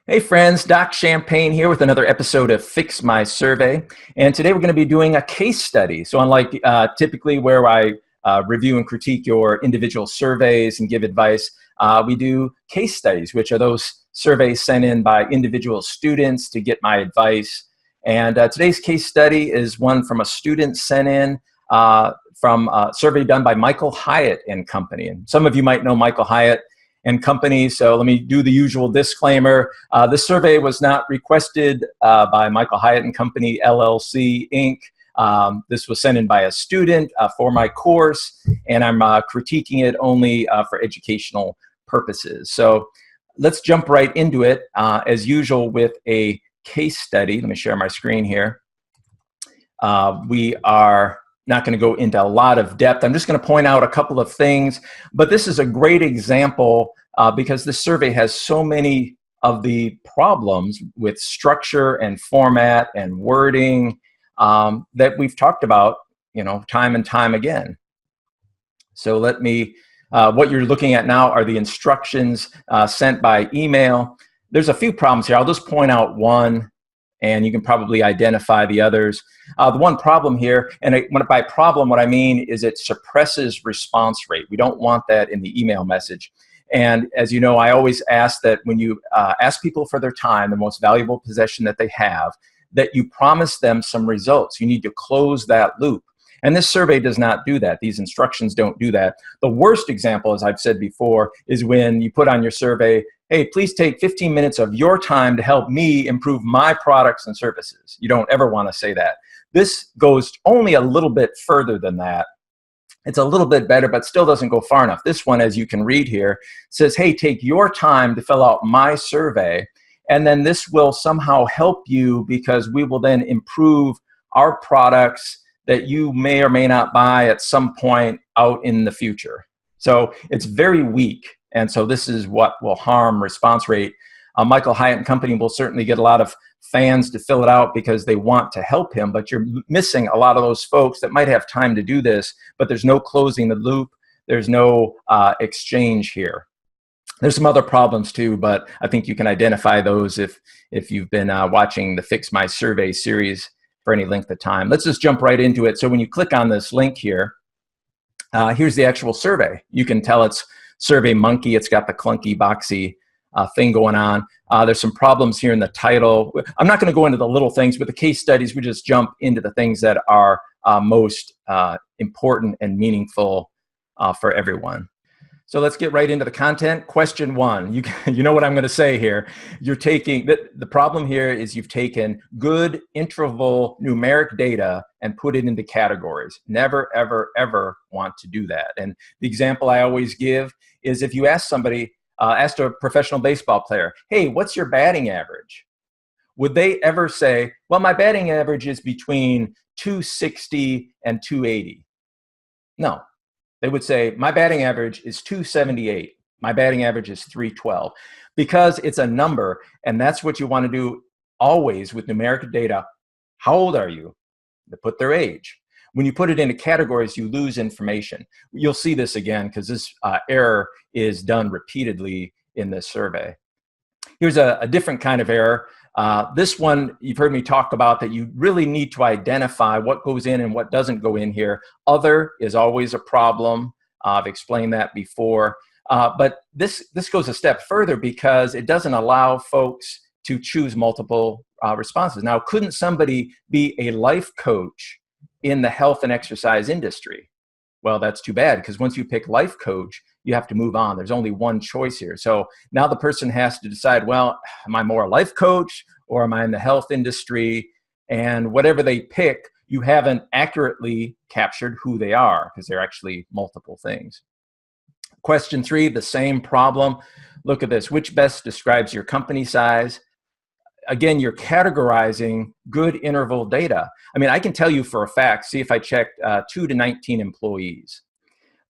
Hey friends, Doc Champagne here with another episode of Fix My Survey. And today we're going to be doing a case study. So unlike typically where I review and critique your individual surveys and give advice, we do case studies, which are those surveys sent in by individual students to get my advice. And today's case study is one from a student sent in from a survey done by Michael Hyatt and Company. And some of you might know Michael Hyatt and Company, so let me do the usual disclaimer. This survey was not requested by Michael Hyatt and Company, LLC, Inc. This was sent in by a student for my course, and I'm critiquing it only for educational purposes. So let's jump right into it, as usual, with a case study. Let me share my screen here. We are not going to go into a lot of depth. I'm just going to point out a couple of things, but this is a great example because this survey has so many of the problems with structure and format and wording that we've talked about, time and time again. So let me, what you're looking at now are the instructions sent by email. There's a few problems here. I'll just point out one, and you can probably identify the others. The one problem here, and by problem, what I mean is it suppresses response rate. We don't want that in the email message. And as you know, I always ask that when you ask people for their time, the most valuable possession that they have, that you promise them some results. You need to close that loop. And this survey does not do that. These instructions don't do that. The worst example, as I've said before, is when you put on your survey, hey, please take 15 minutes of your time to help me improve my products and services. You don't ever want to say that. This goes only a little bit further than that. It's a little bit better, but still doesn't go far enough. This one, as you can read here, says, hey, take your time to fill out my survey, and then this will somehow help you because we will then improve our products that you may or may not buy at some point out in the future. So it's very weak. And so this is what will harm response rate. Michael Hyatt and Company will certainly get a lot of fans to fill it out because they want to help him, but you're missing a lot of those folks that might have time to do this, but there's no closing the loop. There's no exchange here. There's some other problems too, but I think you can identify those if you've been watching the Fix My Survey series for any length of time. Let's just jump right into it. So when you click on this link here, here's the actual survey. You can tell it's Survey Monkey. It's got the clunky, boxy thing going on. There's some problems here in the title. I'm not going to go into the little things, but the case studies, we just jump into the things that are most important and meaningful for everyone. So let's get right into the content. Question one, you know what I'm going to say here. You're taking, the problem here is you've taken good interval numeric data and put it into categories. Never, ever, ever want to do that. And the example I always give is if you ask somebody, asked a professional baseball player, hey, what's your batting average? Would they ever say, well, my batting average is between 260 and 280? No. They would say, my batting average is 278. My batting average is 312. Because it's a number, and that's what you want to do always with numeric data. How old are you? They put their age. When you put it into categories, you lose information. You'll see this again because this error is done repeatedly in this survey. Here's a different kind of error. This one, you've heard me talk about that you really need to identify what goes in and what doesn't go in here. Other is always a problem. I've explained that before. But this goes a step further because it doesn't allow folks to choose multiple responses. Now, couldn't somebody be a life coach in the health and exercise industry? Well, that's too bad because once you pick life coach, you have to move on. There's only one choice here. So now the person has to decide, well, am I more a life coach or am I in the health industry? And whatever they pick, you haven't accurately captured who they are because they're actually multiple things. Question three, the same problem. Look at this. Which best describes your company size? Again, you're categorizing good interval data. I mean, I can tell you for a fact, see if I checked 2 to 19 employees.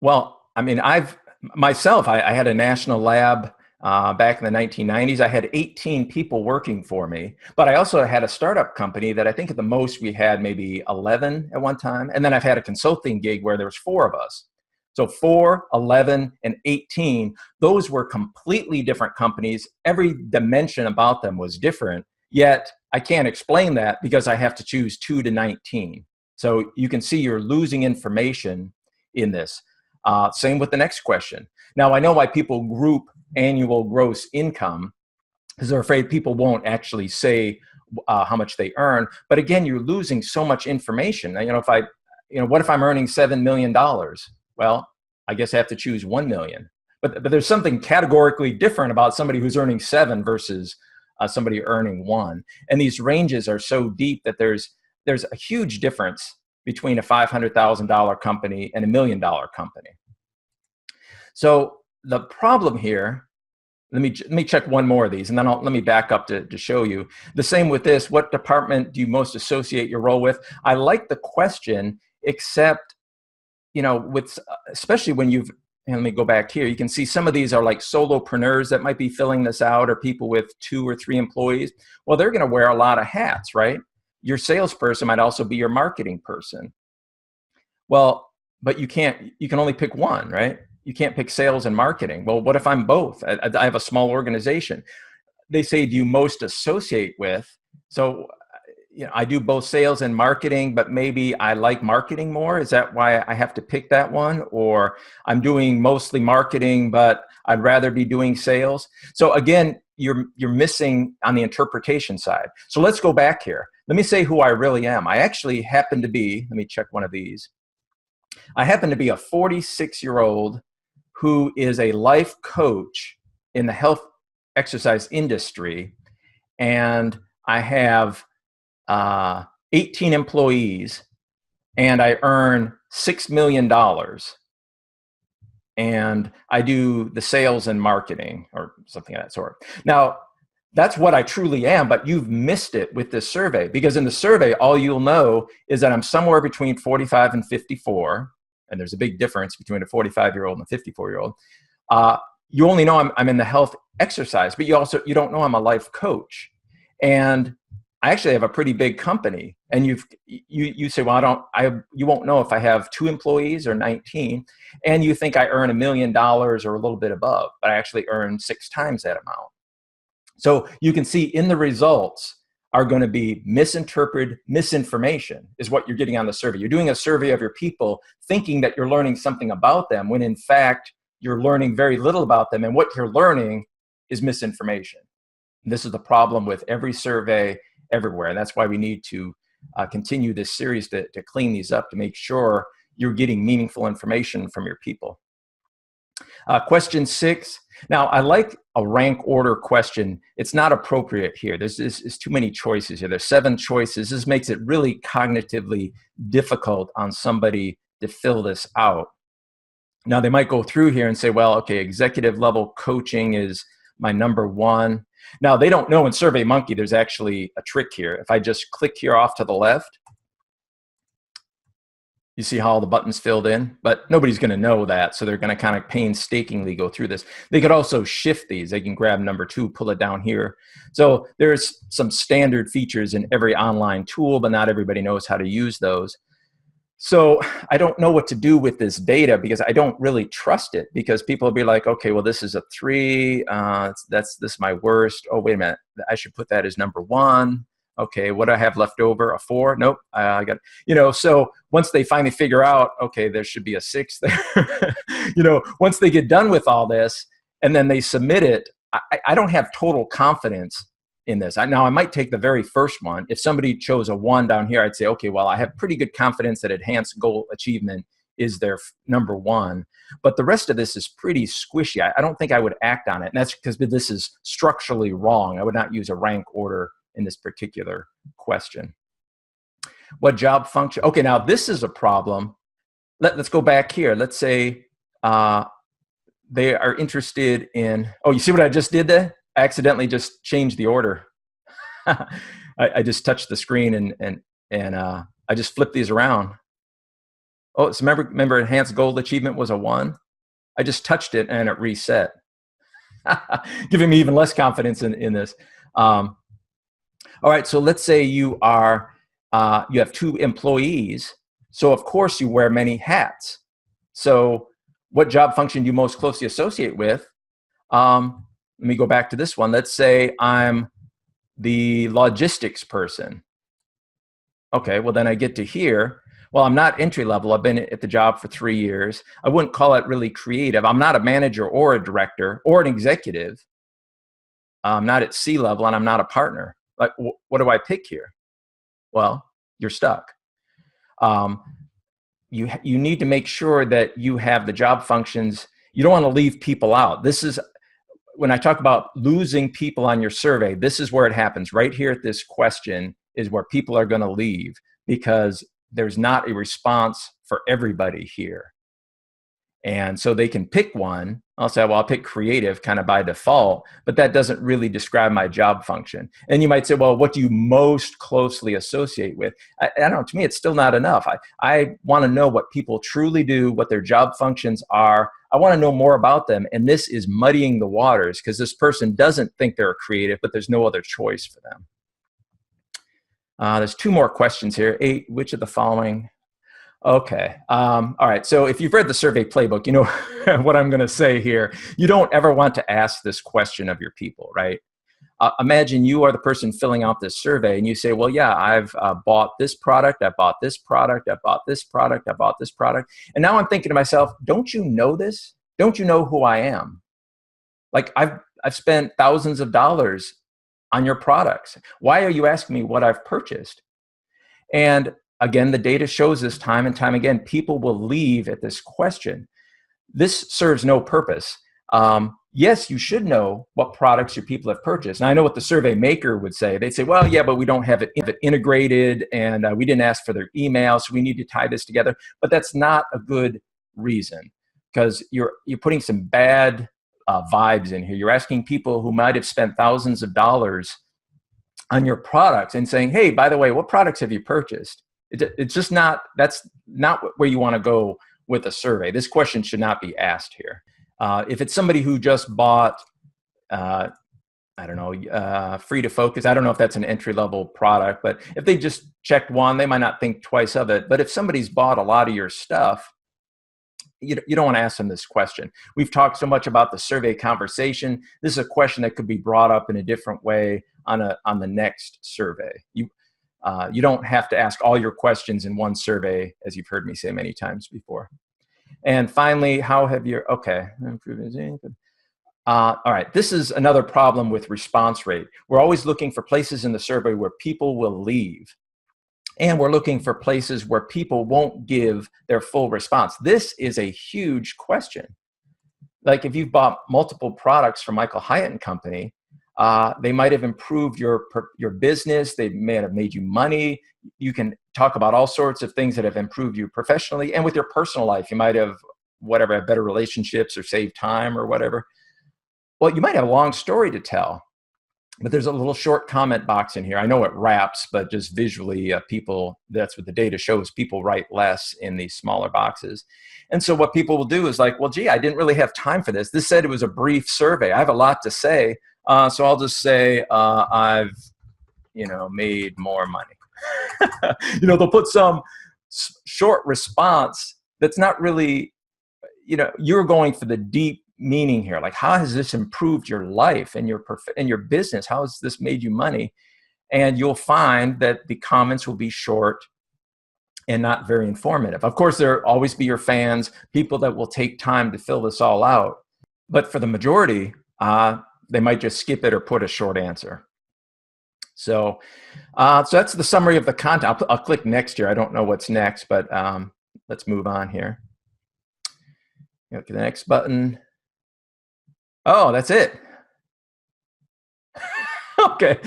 Well, I mean, I had a national lab back in the 1990s. I had 18 people working for me, but I also had a startup company that I think at the most we had maybe 11 at one time. And then I've had a consulting gig where there was 4 of us. So 4, 11, and 18, those were completely different companies. Every dimension about them was different, yet I can't explain that because I have to choose 2 to 19. So you can see you're losing information in this. Same with the next question. Now, I know why people group annual gross income, because they're afraid people won't actually say how much they earn. But again, you're losing so much information. What if I'm earning $7 million? Well, I guess I have to choose 1 million. But there's something categorically different about somebody who's earning 7 versus somebody earning 1. And these ranges are so deep that there's a huge difference between a $500,000 company and $1 million company. So the problem here, let me check one more of these, and then let me back up to show you. The same with this. What department do you most associate your role with? I like the question, except, especially when you've, and let me go back here. You can see some of these are like solopreneurs that might be filling this out, or people with 2 or 3 employees. Well, they're going to wear a lot of hats, right? Your salesperson might also be your marketing person. Well, but you can only pick one, right? You can't pick sales and marketing. Well, what if I'm both? I have a small organization. They say, do you most associate with? So, I do both sales and marketing, but maybe I like marketing more. Is that why I have to pick that one? Or I'm doing mostly marketing, but I'd rather be doing sales. So again, you're missing on the interpretation side. So let's go back here. Let me say who I really am. I actually happen to be, let me check one of these. I happen to be a 46-year-old who is a life coach in the health exercise industry. And I have 18 employees, and I earn $6 million. And I do the sales and marketing or something of that sort. Now, that's what I truly am, but you've missed it with this survey, because in the survey, all you'll know is that I'm somewhere between 45 and 54. And there's a big difference between a 45-year-old and a 54-year-old. You only know I'm in the health exercise, but you don't know I'm a life coach. And I actually have a pretty big company. And you say, well, you won't know if I have 2 employees or 19. And you think I earn $1 million or a little bit above, but I actually earn 6 times that amount. So you can see in the results are going to be misinformation is what you're getting on the survey. You're doing a survey of your people thinking that you're learning something about them, when in fact you're learning very little about them, and what you're learning is misinformation. And this is the problem with every survey everywhere, and that's why we need to continue this series to clean these up, to make sure you're getting meaningful information from your people. Question 6. Now, I like a rank order question. It's not appropriate here. There's too many choices here. There's 7 choices. This makes it really cognitively difficult on somebody to fill this out. Now, they might go through here and say, well, okay, executive level coaching is my number 1. Now, they don't know in SurveyMonkey there's actually a trick here. If I just click here off to the left, you see how all the buttons filled in, but nobody's going to know that. So they're going to kind of painstakingly go through this. They could also shift these. They can grab number 2, pull it down here. So there's some standard features in every online tool, but not everybody knows how to use those. So I don't know what to do with this data, because I don't really trust it, because people will be like, okay, well, this is a 3. This is my worst. Oh, wait a minute. I should put that as number 1. Okay, what do I have left over? A 4? Nope. I got, so once they finally figure out, okay, there should be a 6 there, once they get done with all this and then they submit it, I don't have total confidence in this. Now, I might take the very first one. If somebody chose a 1 down here, I'd say, okay, well, I have pretty good confidence that enhanced goal achievement is their number 1. But the rest of this is pretty squishy. I don't think I would act on it. And that's because this is structurally wrong. I would not use a rank order in this particular question. What job function? Okay, now this is a problem. Let's go back here. Let's say they are interested in, oh, you see what I just did there? I accidentally just changed the order. I just touched the screen and I just flipped these around. Oh, so remember enhanced goal achievement was a 1? I just touched it and it reset. Giving me even less confidence in this. All right, so let's say you have 2 employees. So of course you wear many hats. So what job function do you most closely associate with? Let me go back to this one. Let's say I'm the logistics person. Okay, well then I get to here. Well, I'm not entry level. I've been at the job for 3 years. I wouldn't call it really creative. I'm not a manager or a director or an executive. I'm not at C level and I'm not a partner. Like, what do I pick here? Well, you're stuck. You need to make sure that you have the job functions. You don't want to leave people out. This is when I talk about losing people on your survey, this is where it happens. Right here at this question is where people are going to leave because there's not a response for everybody here. And so they can pick one. I'll say, well, I'll pick creative kind of by default, but that doesn't really describe my job function. And you might say, well, what do you most closely associate with? I don't know, to me, it's still not enough. I want to know what people truly do, what their job functions are. I want to know more about them. And this is muddying the waters because this person doesn't think they're creative, but there's no other choice for them. There's 2 more questions here. 8, which of the following? Okay. All right. So if you've read the survey playbook, you know what I'm going to say here. You don't ever want to ask this question of your people, right? Imagine you are the person filling out this survey and you say, well, yeah, I've bought this product. I bought this product. I bought this product. I bought this product. And now I'm thinking to myself, don't you know this? Don't you know who I am? Like I've spent thousands of dollars on your products. Why are you asking me what I've purchased? And again, the data shows this time and time again, people will leave at this question. This serves no purpose. Yes, you should know what products your people have purchased. And I know what the survey maker would say. They'd say, well, yeah, but we don't have it integrated and we didn't ask for their email, so we need to tie this together. But that's not a good reason because you're putting some bad vibes in here. You're asking people who might have spent thousands of dollars on your products and saying, hey, by the way, what products have you purchased? It's just not, that's not where you want to go with a survey. This question should not be asked here. If it's somebody who just bought, I don't know, Free to Focus, I don't know if that's an entry-level product, but if they just checked one, they might not think twice of it. But if somebody's bought a lot of your stuff, you don't want to ask them this question. We've talked so much about the survey conversation. This is a question that could be brought up in a different way on the next survey. You don't have to ask all your questions in one survey, as you've heard me say many times before. And finally, how have you, okay. All right, this is another problem with response rate. We're always looking for places in the survey where people will leave. And we're looking for places where people won't give their full response. This is a huge question. Like if you've bought multiple products from Michael Hyatt and Company, they might have improved your business. They may have made you money. You can talk about all sorts of things that have improved you professionally and with your personal life. You might have have better relationships or saved time or whatever. Well, you might have a long story to tell, but there's a little short comment box in here. I know it wraps, but just visually, that's what the data shows. People write less in these smaller boxes. And so what people will do is like, well, gee, I didn't really have time for this. This said it was a brief survey. I have a lot to say. So I'll just say I've, made more money. They'll put some short response that's not really, you're going for the deep meaning here. Like, how has this improved your life and your business? How has this made you money? And you'll find that the comments will be short and not very informative. Of course, there'll always be your fans, people that will take time to fill this all out. But for the majority, they might just skip it or put a short answer. So that's the summary of the content. I'll click next here. I don't know what's next, but let's move on here. Go to the next button. Oh, that's it. Okay.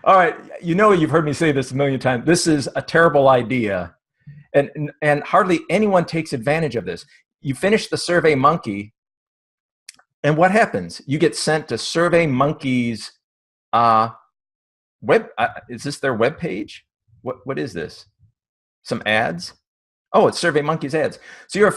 All right. You've heard me say this a million times. This is a terrible idea. And hardly anyone takes advantage of this. You finish the Survey Monkey, and what happens? You get sent to Survey Monkey's web. Is this their web page? What is this? Some ads? Oh, it's Survey Monkey's ads. So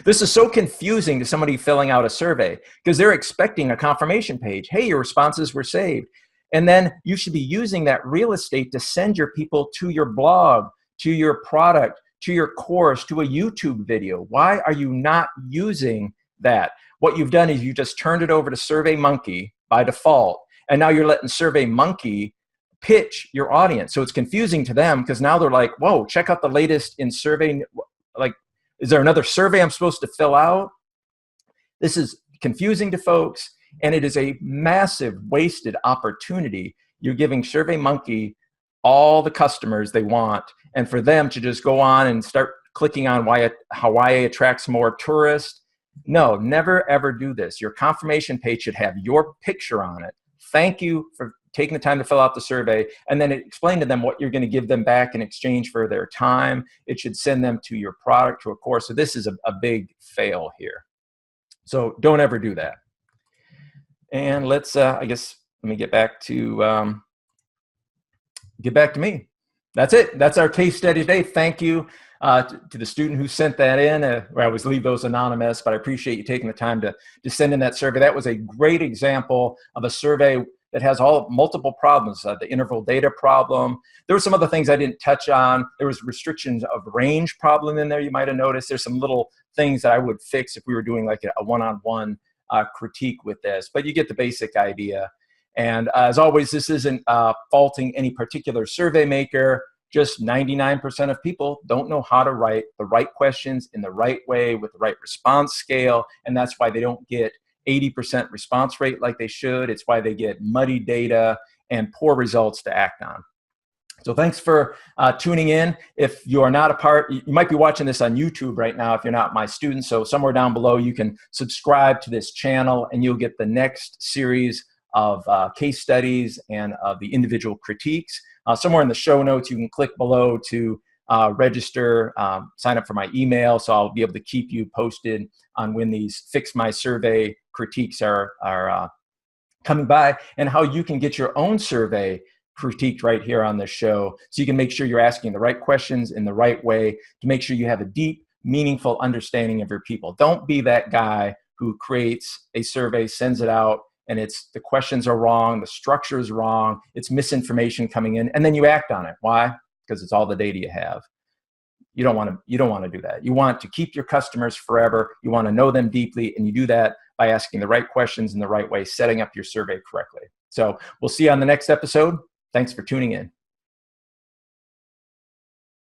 this is so confusing to somebody filling out a survey because they're expecting a confirmation page. Hey, your responses were saved. And then you should be using that real estate to send your people to your blog, to your product, to your course, to a YouTube video? Why are you not using that? What you've done is you just turned it over to SurveyMonkey by default, and now you're letting SurveyMonkey pitch your audience. So it's confusing to them because now they're like, whoa, check out the latest in survey. Like, is there another survey I'm supposed to fill out? This is confusing to folks, and it is a massive wasted opportunity. You're giving SurveyMonkey all the customers they want, and for them to just go on and start clicking on why Hawaii attracts more tourists. No, never ever do this. Your confirmation page should have your picture on it. Thank you for taking the time to fill out the survey, and then explain to them what you're going to give them back in exchange for their time. It should send them to your product, to a course. So this is a big fail here. So don't ever do that. And let's, I guess, let me get back to me. That's it. That's our case study today. Thank you to the student who sent that in. I always leave those anonymous, but I appreciate you taking the time to send in that survey. That was a great example of a survey that has multiple problems. The interval data problem. There were some other things I didn't touch on. There was restrictions of range problem in there. You might have noticed there's some little things that I would fix if we were doing like a one-on-one critique with this, but you get the basic idea. And as always, this isn't faulting any particular survey maker. Just 99% of people don't know how to write the right questions in the right way with the right response scale, and that's why they don't get 80% response rate like they should. It's why they get muddy data and poor results to act on. So thanks for tuning in. If you are not a part, you might be watching this on YouTube right now if you're not my student. So somewhere down below, you can subscribe to this channel and you'll get the next series of case studies and of the individual critiques. Somewhere in the show notes, you can click below to register, sign up for my email, so I'll be able to keep you posted on when these Fix My Survey critiques are coming by, and how you can get your own survey critiqued right here on this show, so you can make sure you're asking the right questions in the right way to make sure you have a deep, meaningful understanding of your people. Don't be that guy who creates a survey, sends it out, and the questions are wrong, the structure is wrong, it's misinformation coming in, and then you act on it. Why? Because it's all the data you have. You don't want to do that. You want to keep your customers forever. You want to know them deeply, and you do that by asking the right questions in the right way, setting up your survey correctly. So we'll see you on the next episode. Thanks for tuning in.